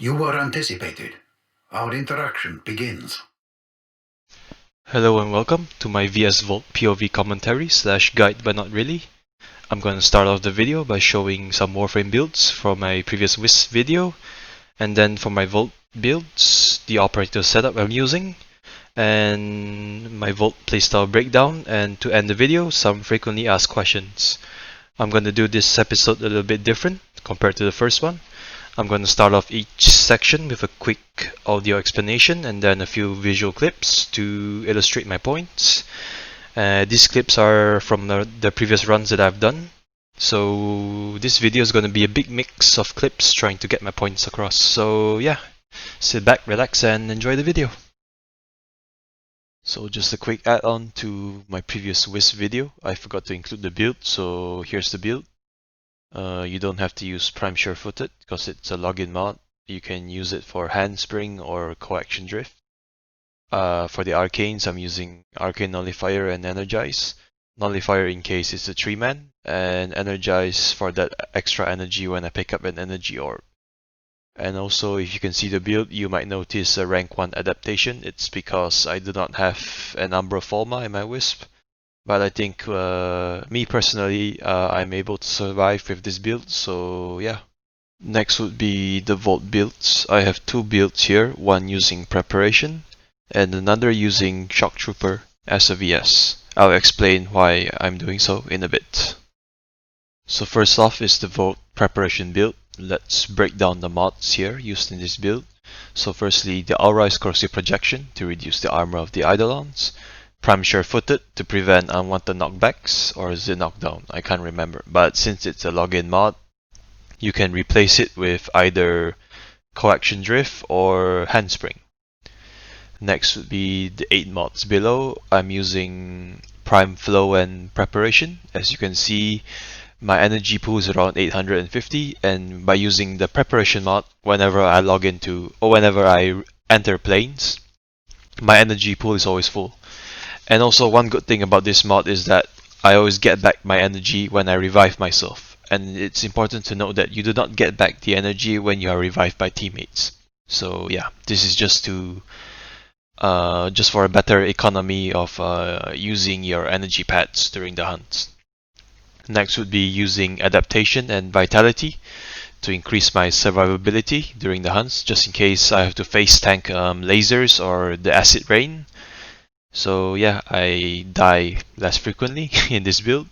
You were anticipated. Our interaction begins. Hello and welcome to my VS Volt POV commentary / guide but not really. I'm going to start off the video by showing some Warframe builds from my previous Wisp video, and then for my Volt builds, the operator setup I'm using, and my Volt playstyle breakdown, and to end the video, some frequently asked questions. I'm going to do this episode a little bit different compared to the first one. I'm going to start off each section with a quick audio explanation and then a few visual clips to illustrate my points. These clips are from the previous runs that I've done. So this video is going to be a big mix of clips trying to get my points across. So yeah, sit back, relax and enjoy the video. So just a quick add-on to my previous Wisp video. I forgot to include the build, so here's the build. You don't have to use Prime Surefooted because it's a login mod. You can use it for Handspring or Coaction Drift. For the arcanes, I'm using Arcane Nullifier and Energize. Nullifier in case it's a 3-man, and Energize for that extra energy when I pick up an energy orb. And also, if you can see the build, you might notice a rank 1 adaptation. It's because I do not have an Umbra Forma in my Wisp. But I think, me personally, I'm able to survive with this build, so yeah. Next would be the Volt builds. I have two builds here, one using Preparation, and another using Shock Trooper as a VS. I'll explain why I'm doing so in a bit. So first off is the Volt Preparation build. Let's break down the mods here used in this build. So firstly, the All-Rise Corrosive Projection to reduce the armor of the Eidolons. Prime Surefooted to prevent unwanted knockbacks, or is it knockdown? I can't remember. But since it's a login mod, you can replace it with either Coaction Drift or Handspring. Next would be the 8 mods below. I'm using Prime Flow and Preparation. As you can see, my energy pool is around 850, and by using the Preparation mod, whenever I log into, or whenever I enter planes, my energy pool is always full. And also one good thing about this mod is that I always get back my energy when I revive myself. And it's important to note that you do not get back the energy when you are revived by teammates. So yeah, this is just to just for a better economy of using your energy pads during the hunts. Next would be using Adaptation and Vitality to increase my survivability during the hunts, just in case I have to face tank lasers or the acid rain. So yeah, I die less frequently in this build.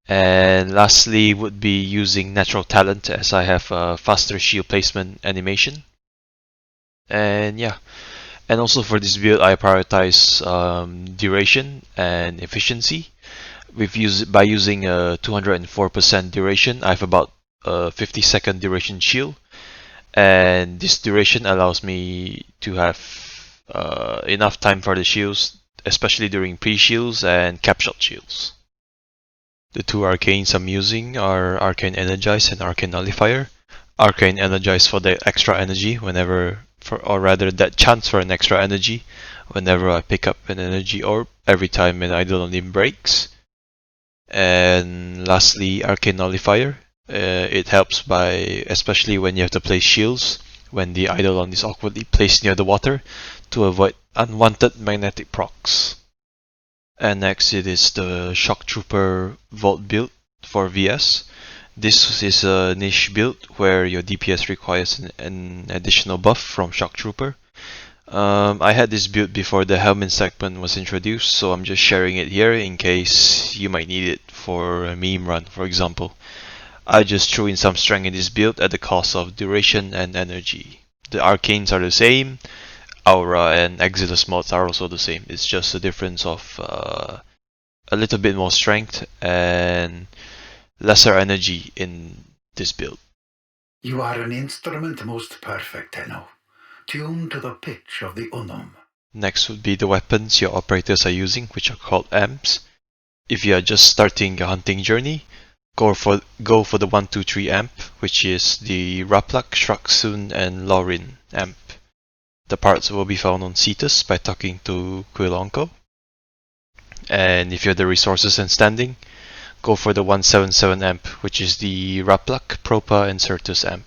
And lastly would be using Natural Talent, as I have a faster shield placement animation. And yeah, and also for this build I prioritize duration and efficiency. By using a 204% duration, I have about a 50-second duration shield. And this duration allows me to have enough time for the shields, especially during pre-shields and cap-shot shields. The two arcanes I'm using are Arcane Energize and Arcane Nullifier. Arcane Energize for the extra energy or rather that chance for an extra energy whenever I pick up an energy orb every time an Eidolon limb breaks. And lastly, Arcane Nullifier. It helps especially when you have to place shields when the Eidolon is awkwardly placed near the water to avoid unwanted magnetic procs. And next it is the Shock Trooper Volt build for VS. This is a niche build where your DPS requires an additional buff from Shock Trooper. I had this build before the Helmin segment was introduced, so I'm just sharing it here in case you might need it for a meme run, for example. I just threw in some strength in this build at the cost of duration and energy. The arcanes are the same, Aura and Exilus mods are also the same. It's just a difference of a little bit more strength and lesser energy in this build. You are an instrument most perfect, Tenno, tuned to the pitch of the Unum. Next would be the weapons your operators are using, which are called amps. If you are just starting a hunting journey, go for the 1-2-3 amp, which is the Raplak, Shraksun and Laurin amp. The parts will be found on Cetus by talking to Quilonko. And if you have the resources and standing, go for the 177 amp, which is the Raplak, Propa and Certus amp.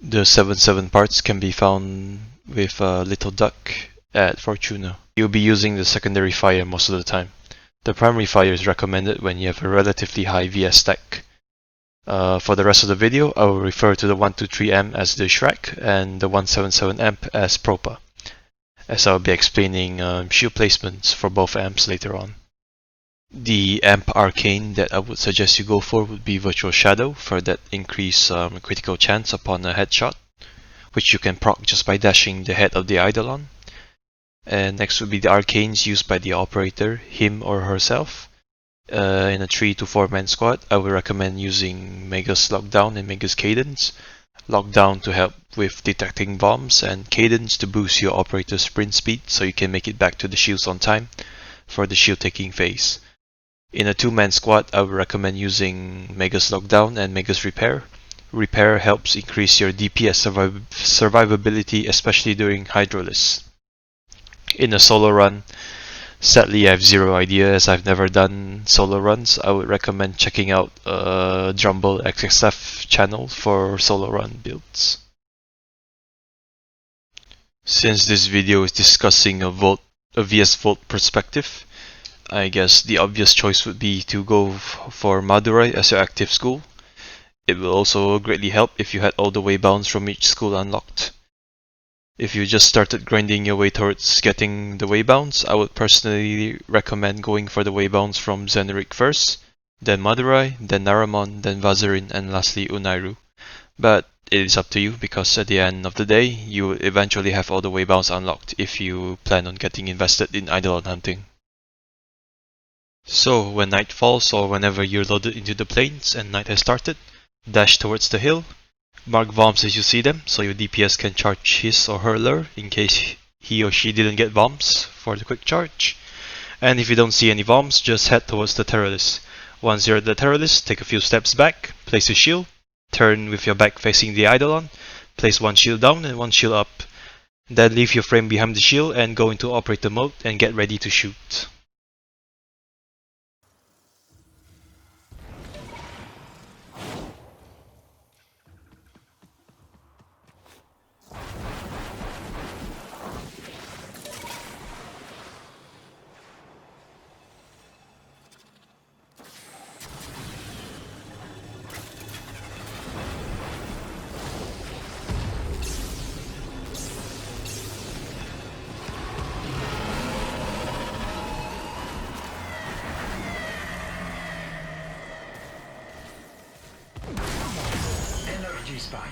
The 7/7 parts can be found with Little Duck at Fortuna. You'll be using the secondary fire most of the time. The primary fire is recommended when you have a relatively high VS stack. For the rest of the video, I will refer to the 123 amp as the Shrek and the 177 amp as Propa, as I will be explaining shield placements for both amps later on. The amp arcane that I would suggest you go for would be Virtual Shadow for that increased critical chance upon a headshot, which you can proc just by dashing the head of the Eidolon. And next would be the arcanes used by the operator, him or herself. In a 3 to 4 man squad, I would recommend using Mega's Lockdown and Mega's Cadence. Lockdown to help with detecting bombs, and Cadence to boost your operator's sprint speed so you can make it back to the shields on time for the shield taking phase. In a 2-man squad, I would recommend using Mega's Lockdown and Mega's Repair. Repair helps increase your DPS survivability, especially during Hydrolysis. In a solo run, sadly I have zero idea as I've never done solo runs. I would recommend checking out Drumble XXF channel for solo run builds. Since this video is discussing a VS Volt perspective, I guess the obvious choice would be to go for Madurai as your active school. It will also greatly help if you had all the waybounds from each school unlocked. If you just started grinding your way towards getting the waybounds, I would personally recommend going for the waybounds from Zeneric first, then Madurai, then Naramon, then Vazarin, and lastly Unairu. But it is up to you, because at the end of the day, you will eventually have all the waybounds unlocked if you plan on getting invested in Eidolon hunting. So, when night falls or whenever you're loaded into the plains and night has started, dash towards the hill, mark bombs as you see them so your DPS can charge his or her lure in case he or she didn't get bombs for the quick charge. And if you don't see any bombs, just head towards the Terrorist. Once you're at the Terrorist, take a few steps back, place a shield, turn with your back facing the Eidolon, place one shield down and one shield up. Then leave your frame behind the shield and go into operator mode and get ready to shoot. Energy spike.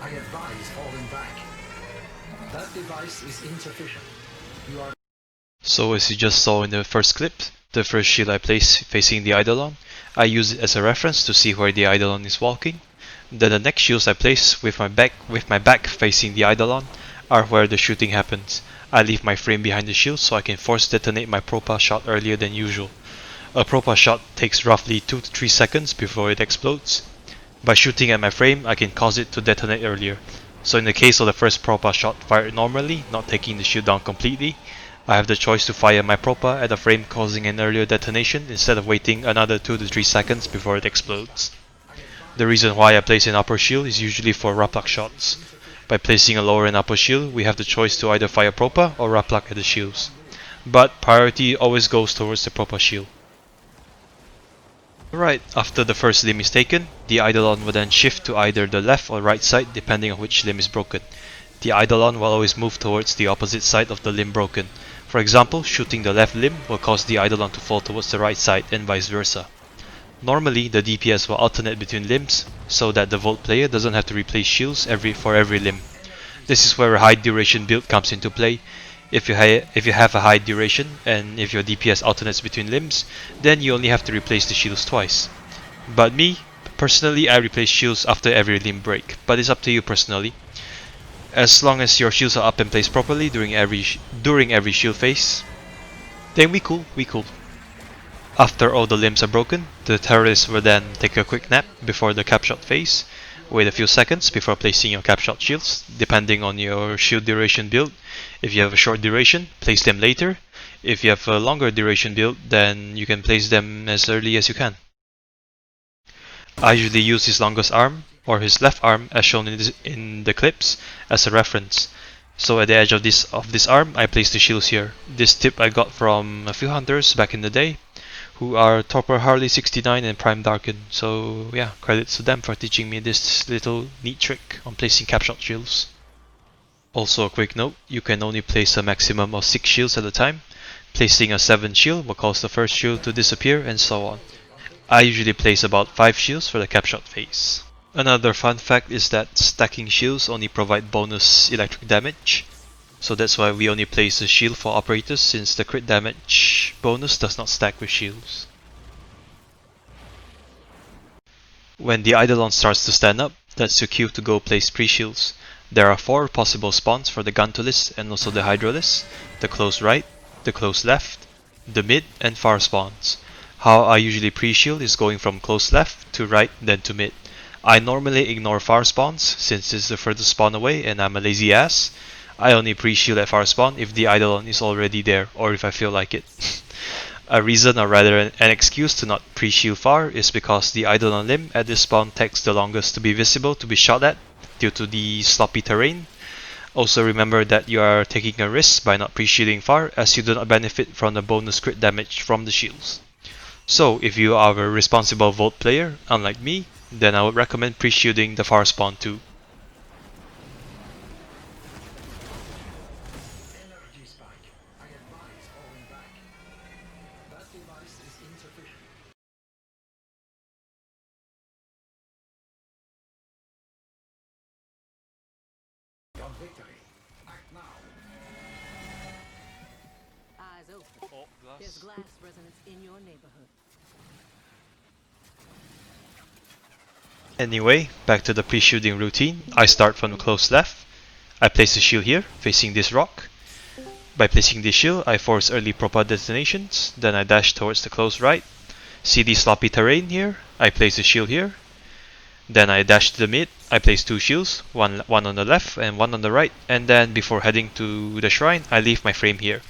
I advise falling back. That device is insufficient. You are. So as you just saw in the first clip, the first shield I place facing the Eidolon, I use it as a reference to see where the Eidolon is walking. Then the next shields I place with my back facing the Eidolon are where the shooting happens. I leave my frame behind the shield so I can force detonate my Propa shot earlier than usual. A Propa shot takes roughly 2 to 3 seconds before it explodes. By shooting at my frame, I can cause it to detonate earlier. So in the case of the first Propa shot fired normally, not taking the shield down completely, I have the choice to fire my Propa at a frame causing an earlier detonation instead of waiting another 2 to 3 seconds before it explodes. The reason why I place an upper shield is usually for Raplock shots. By placing a lower and upper shield, we have the choice to either fire Propa or Raplock at the shields. But priority always goes towards the Propa shield. Right, after the first limb is taken, the Eidolon will then shift to either the left or right side depending on which limb is broken. The Eidolon will always move towards the opposite side of the limb broken. For example, shooting the left limb will cause the Eidolon to fall towards the right side and vice versa. Normally, the DPS will alternate between limbs so that the Volt player doesn't have to replace shields for every limb. This is where a high duration build comes into play. If you have a high duration and if your DPS alternates between limbs, then you only have to replace the shields twice. But me, personally, I replace shields after every limb break, but it's up to you personally. As long as your shields are up and placed properly during every shield phase, then we cool. After all the limbs are broken, the terrorists will then take a quick nap before the capshot phase. Wait a few seconds before placing your capshot shields, depending on your shield duration build. If you have a short duration, place them later. If you have a longer duration build, then you can place them as early as you can. I usually use his longest arm or his left arm as shown in the clips as a reference. So at the edge of this arm I place the shields here. This tip I got from a few hunters back in the day who are Topper Harley 69 and PrimedDarken. So yeah, credits to them for teaching me this little neat trick on placing capshot shields. Also a quick note, you can only place a maximum of 6 shields at a time. Placing a 7th shield will cause the first shield to disappear and so on. I usually place about 5 shields for the capshot phase. Another fun fact is that stacking shields only provide bonus electric damage. So that's why we only place the shield for operators, since the crit damage bonus does not stack with shields. When the Eidolon starts to stand up, that's your cue to go place pre-shields. There are 4 possible spawns for the Gantolist and also the Hydrolist: the close right, the close left, the mid and far spawns. How I usually pre-shield is going from close left to right then to mid. I normally ignore far spawns since it's the furthest spawn away and I'm a lazy ass. I only pre-shield at far spawn if the Eidolon is already there or if I feel like it. A reason, or rather an excuse to not pre-shield far, is because the Eidolon limb at this spawn takes the longest to be visible to be shot at due to the sloppy terrain. Also remember that you are taking a risk by not pre-shielding far, as you do not benefit from the bonus crit damage from the shields. So if you are a responsible Volt player, unlike me, then I would recommend pre-shielding the far spawn too. Energy spike. I advise falling back. That device is insufficient. On victory. Act now. Eyes open. There's glass resonance in your neighborhood. Anyway, back to the pre-shielding routine. I start from the close left. I place a shield here, facing this rock. By placing this shield, I force early proper detonations. Then I dash towards the close right. See the sloppy terrain here? I place a shield here. Then I dash to the mid. I place 2 shields, one on the left and one on the right. And then before heading to the shrine, I leave my frame here.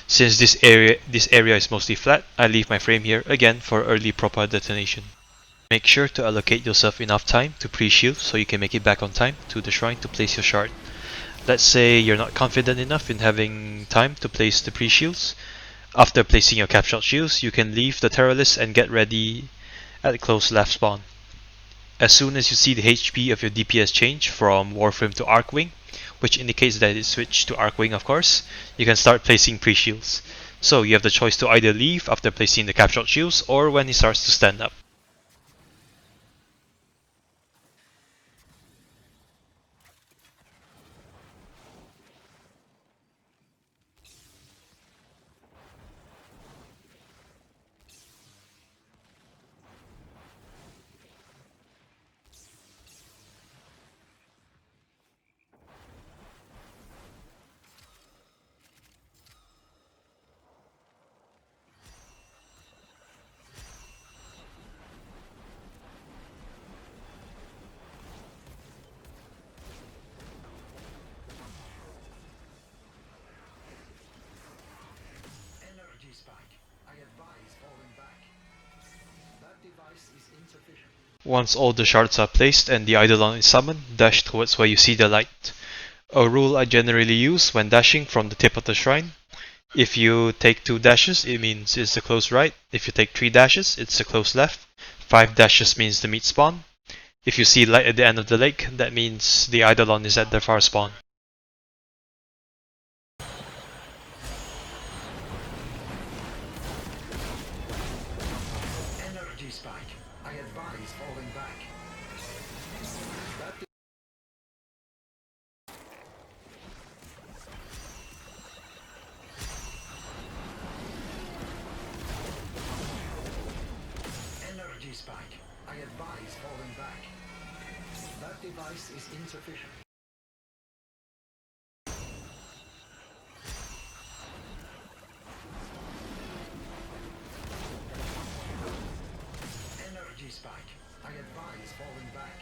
Since this area is mostly flat, I leave my frame here again for early proper detonation. Make sure to allocate yourself enough time to pre-shield so you can make it back on time to the shrine to place your shard. Let's say you're not confident enough in having time to place the pre-shields. After placing your capshot shields, you can leave the Terrorist and get ready at the close left spawn. As soon as you see the HP of your DPS change from Warframe to Arcwing, which indicates that it switched to Arcwing of course, you can start placing pre-shields. So you have the choice to either leave after placing the capshot shields or when he starts to stand up. Energy spike. I advise falling back. That device is insufficient. Once all the shards are placed and the Eidolon is summoned, dash towards where you see the light. A rule I generally use when dashing from the tip of the shrine: if you take 2 dashes, it means it's the close right. If you take 3 dashes, it's the close left. 5 dashes means the meat spawn. If you see light at the end of the lake, that means the Eidolon is at the far spawn. Energy spike. I advise falling back. That Energy spike. I advise falling back. That device is insufficient. Energy spike. I advise falling back.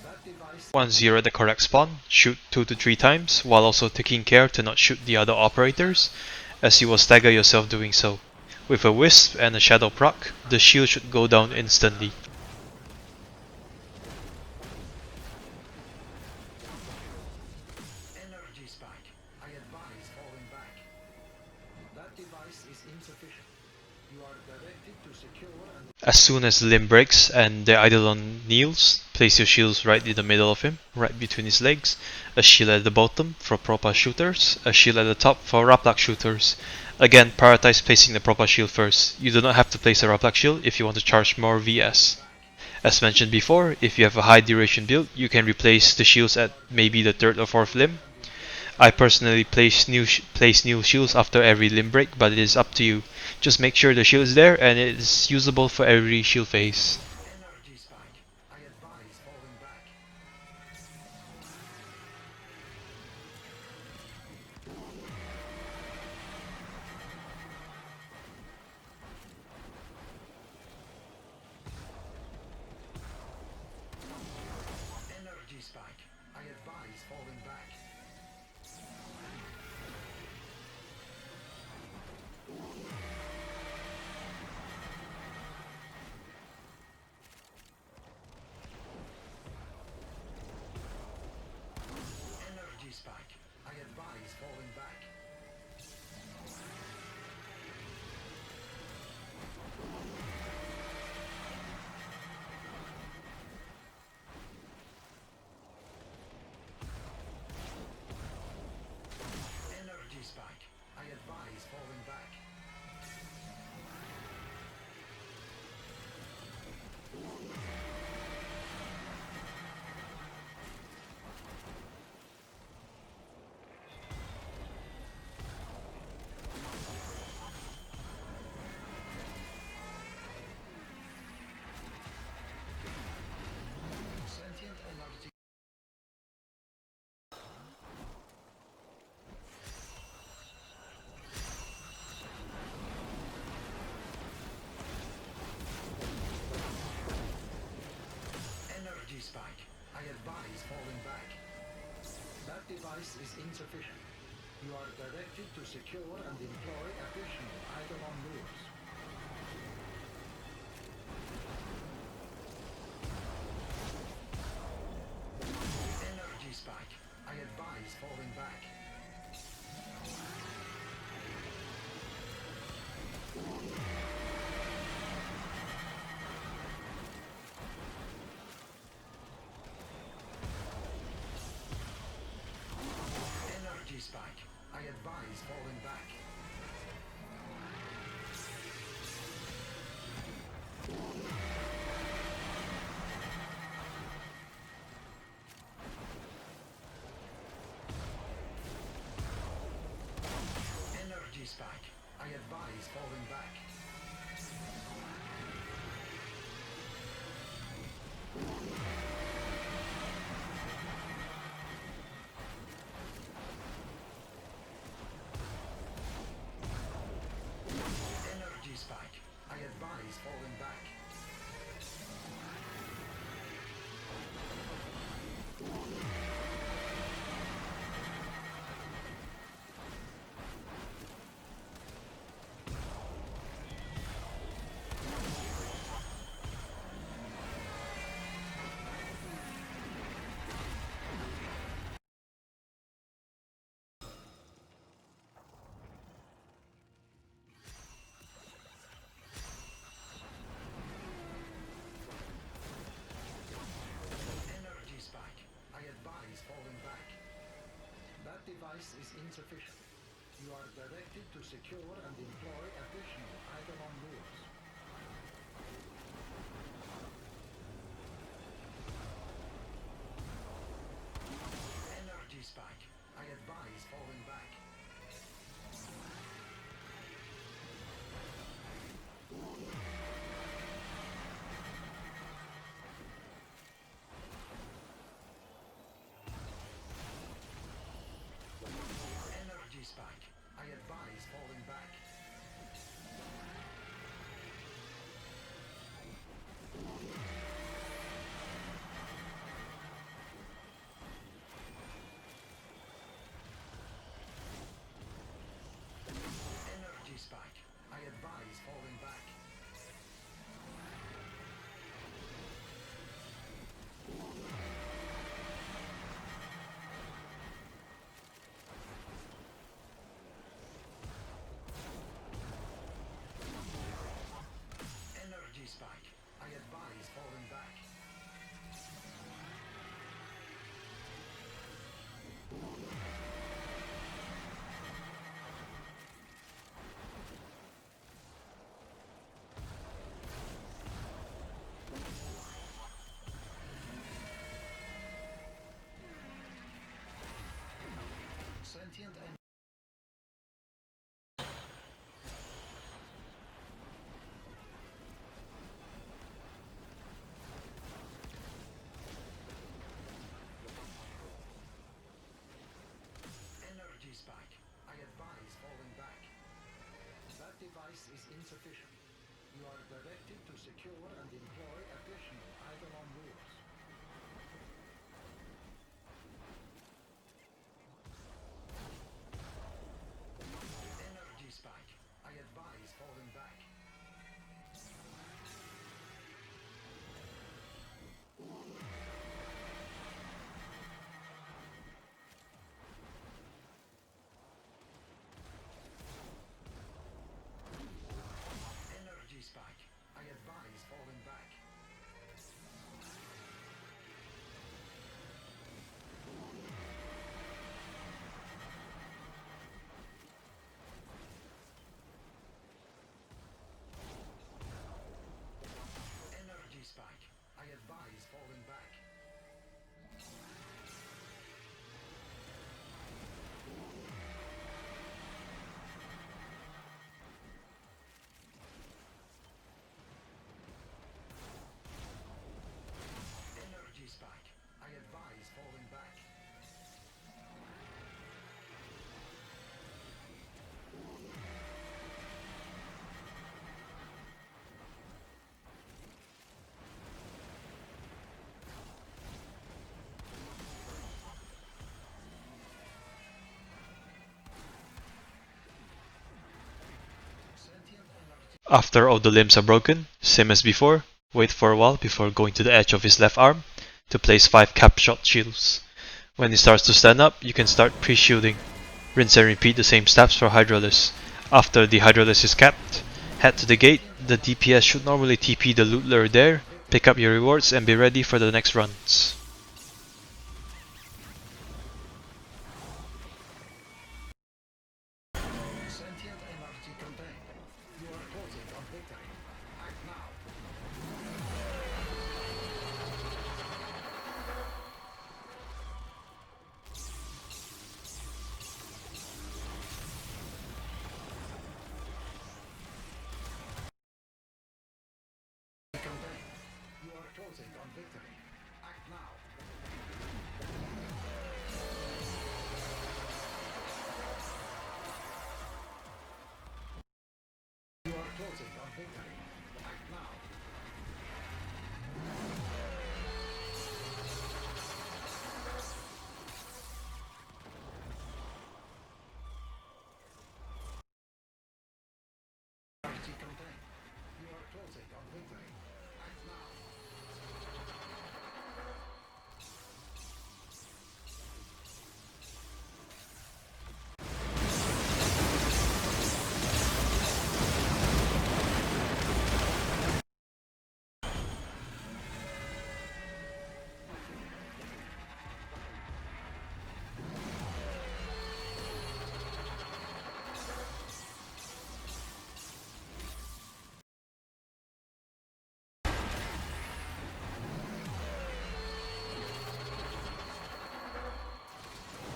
That device. Once you're at the correct spawn, shoot 2 to 3 times while also taking care to not shoot the other operators, as you will stagger yourself doing so. With a Wisp and a Shadow proc, the shield should go down instantly. Energy spike. I advise falling back. That device is insufficient. You are directed to secure and... As soon as the limb breaks and the Eidolon kneels, place your shields right in the middle of him, right between his legs. A shield at the bottom for proper shooters, a shield at the top for Raplak shooters. Again, prioritize placing the proper shield first. You do not have to place a Raplak shield if you want to charge more VS. As mentioned before, if you have a high duration build, you can replace the shields at maybe the 3rd or 4th limb. I personally place new shields after every limb break, but it is up to you. Just make sure the shield is there and it is usable for every shield phase. Energy spike. I advise falling back. Energy spike. I advise falling back. Energy spike. I advise falling back. Energy spike. I advise falling back. Sentient energy. Energy spike. I advise falling back. That device is insufficient. You are directed to secure and employ additional Eidolon lures. Energy spike. I advise falling back. Energy spike. I advise falling back. Energy spike. I advise falling back. Energy spike. I advise falling back. Energy spike. I advise falling back. That device is insufficient. You are directed to secure and employ additional Eidolon lures. Energy spike. I advise falling back. Energy spike. I advise falling back. Energy spike. I advise falling back. Sentient and energy spike. I advise falling back. That device is insufficient. You are directed to secure and employ additional Eidolon rules. Energy spike. I advise falling back. Energy spike. I advise falling back. Energy spike. I advise falling back. Energy spike. I advise falling back. Sentient energy. After all the limbs are broken, same as before, wait for a while before going to the edge of his left arm to place 5 cap shot shields. When he starts to stand up, you can start pre-shielding. Rinse and repeat the same steps for Hydralis. After the Hydralis is capped, head to the gate. The DPS should normally TP the loot lure there, pick up your rewards and be ready for the next runs. Sentient energy contained. You are closing on victory. Act now. Contained. You are closing on victory. Act now. You are closing on victory. Act now. Energy contained. You are closing on victory. Act now.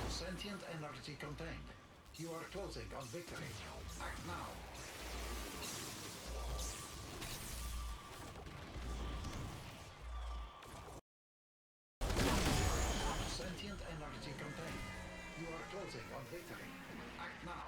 Sentient energy contained. You are closing on victory. Act now. Sentient energy contained. You are closing on victory. Act now.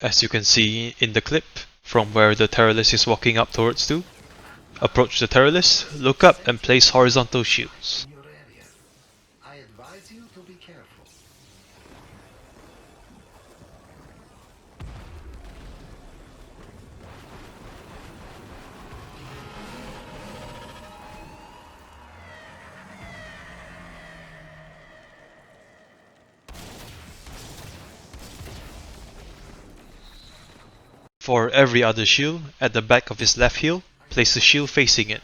As you can see in the clip, from where the Terrorless is walking up towards to, approach the Terrorless, look up and place horizontal shields. In your area. I advise you to be careful. For every other shield, at the back of his left heel, place a shield facing it.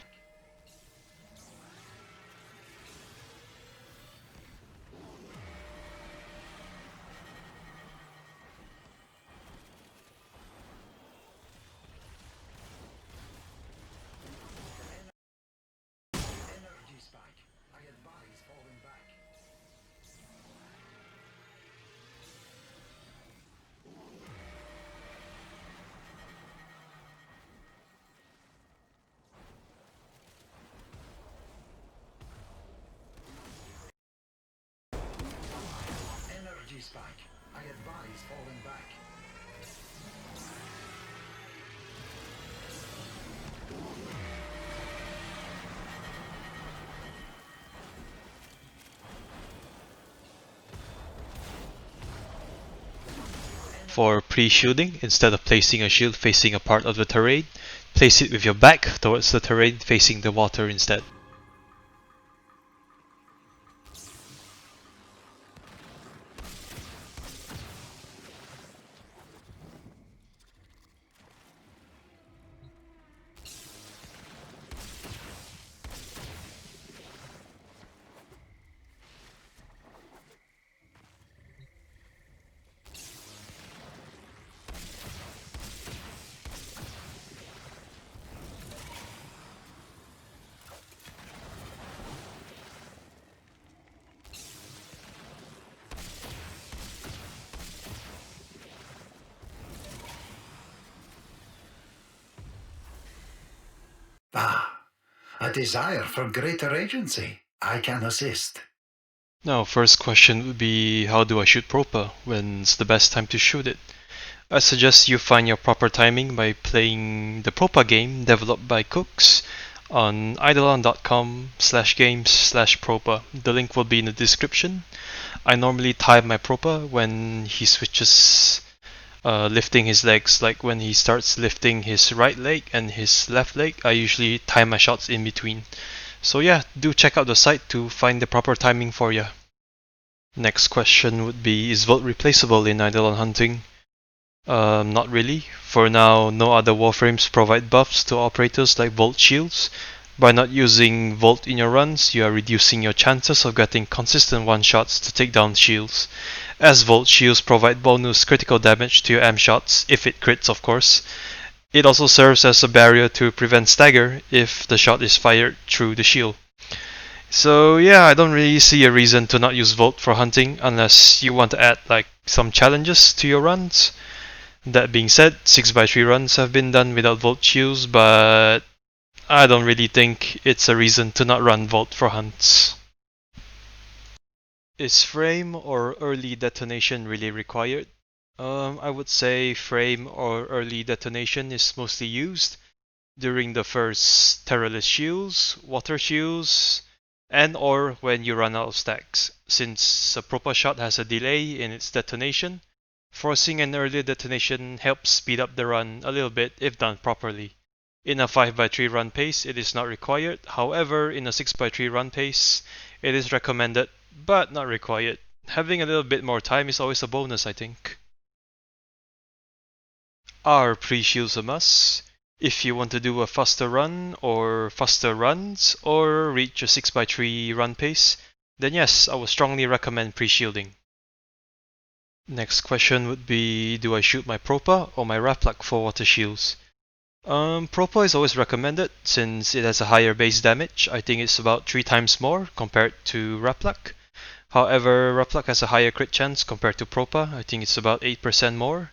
spike. I advise falling back. For pre-shielding, instead of placing a shield facing a part of the terrain, place it with your back towards the terrain facing the water instead. Ah, a desire for greater agency. I can assist. Now, first question would be, how do I shoot proper? When's the best time to shoot it? I suggest you find your proper timing by playing the propa game developed by Cooks on Eidolon.com/games/propa. The link will be in the description. I normally time my propa when he switches lifting his legs, like when he starts lifting his right leg and his left leg. I usually time my shots in between. So yeah, do check out the site to find the proper timing for you. Next question would be, is Volt replaceable in Eidolon Hunting? Not really. For now, no other warframes provide buffs to operators like Volt shields. By not using Volt in your runs, you are reducing your chances of getting consistent one-shots to take down shields, as Volt shields provide bonus critical damage to your M shots, if it crits of course. It also serves as a barrier to prevent stagger if the shot is fired through the shield. So yeah, I don't really see a reason to not use Volt for hunting unless you want to add like some challenges to your runs. That being said, 6x3 runs have been done without Volt shields, but I don't really think it's a reason to not run Volt for hunts. Is frame or early detonation really required? I would say frame or early detonation is mostly used during the first Terrorless shields, water shields, and or when you run out of stacks. Since a proper shot has a delay in its detonation, forcing an early detonation helps speed up the run a little bit if done properly. In a 5x3 run pace, it is not required. However, in a 6x3 run pace, it is recommended, but not required. Having a little bit more time is always a bonus, I think. Are pre-shields a must? If you want to do a faster run or faster runs or reach a 6x3 run pace, then yes, I would strongly recommend pre-shielding. Next question would be, do I shoot my propa or my Rapluck for water shields? Propa is always recommended since it has a higher base damage. I think it's about 3 times more compared to Rapluck. However, Rapluck has a higher crit chance compared to Propa. I think it's about 8% more.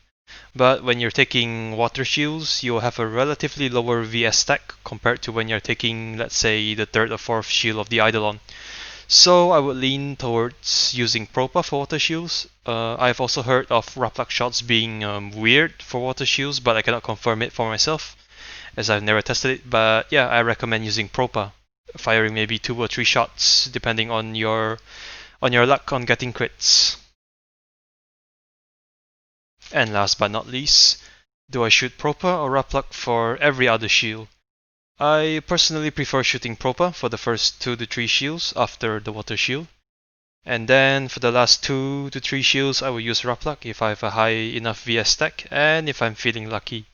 But when you're taking water shields, you'll have a relatively lower VS stack compared to when you're taking, let's say, the 3rd or 4th shield of the Eidolon. So I would lean towards using Propa for water shields. I've also heard of Rapluck shots being weird for water shields, but I cannot confirm it for myself, as I've never tested it. But yeah, I recommend using Propa, firing maybe 2 or 3 shots depending on your luck on getting crits. And last but not least, do I shoot Propa or Rapluck for every other shield? I personally prefer shooting Propa for the first 2 to 3 shields after the water shield. And then for the last 2 to 3 shields, I will use Rapluck if I have a high enough VS stack and if I'm feeling lucky.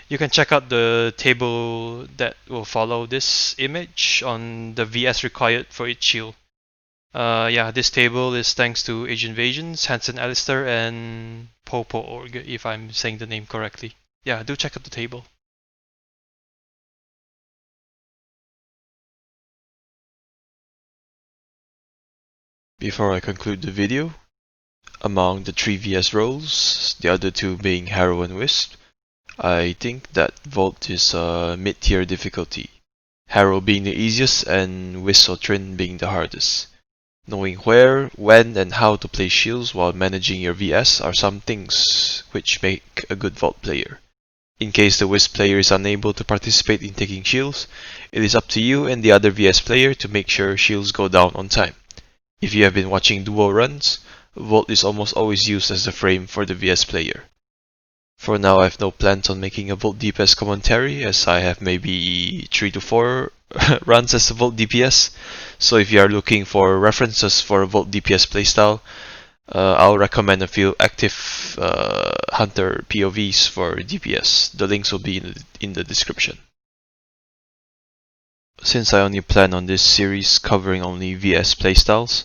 You can check out the table that will follow this image on the VS required for each shield. Yeah, this table is thanks to Aznvasions, HansonAllister, and poepoeorg, if I'm saying the name correctly. Yeah, do check out the table. Before I conclude the video, among the 3 VS roles, the other 2 being Harrow and Wisp, I think that Volt is a mid-tier difficulty, Harrow being the easiest and Wisp or Trin being the hardest. Knowing where, when, and how to place shields while managing your VS are some things which make a good Vault player. In case the Wisp player is unable to participate in taking shields, it is up to you and the other VS player to make sure shields go down on time. If you have been watching duo runs, Volt is almost always used as the frame for the VS player. For now, I have no plans on making a Volt DPS commentary, as I have maybe 3 to 4 runs as a Volt DPS. So if you are looking for references for a Volt DPS playstyle, I'll recommend a few active hunter POVs for DPS. The links will be in the description. Since I only plan on this series covering only VS playstyles,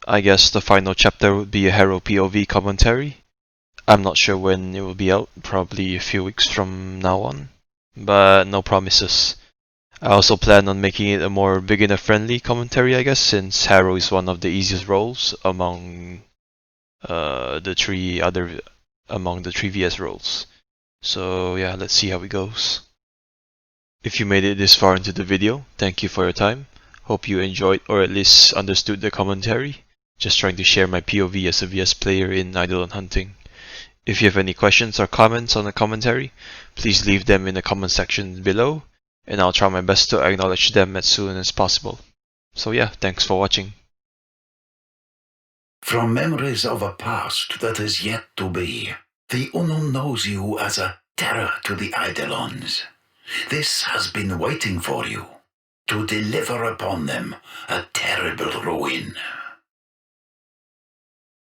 I guess the final chapter would be a Hero POV commentary. I'm not sure when it will be out, probably a few weeks from now on, but no promises. I also plan on making it a more beginner-friendly commentary, I guess, since Harrow is one of the easiest roles among the three VS roles. So yeah, let's see how it goes. If you made it this far into the video, thank you for your time. Hope you enjoyed or at least understood the commentary. Just trying to share my POV as a VS player in Eidolon Hunting. If you have any questions or comments on the commentary, please leave them in the comment section below, and I'll try my best to acknowledge them as soon as possible. So yeah, thanks for watching. From memories of a past that is yet to be, the Unknown knows you as a terror to the Eidolons. This has been waiting for you, to deliver upon them a terrible ruin.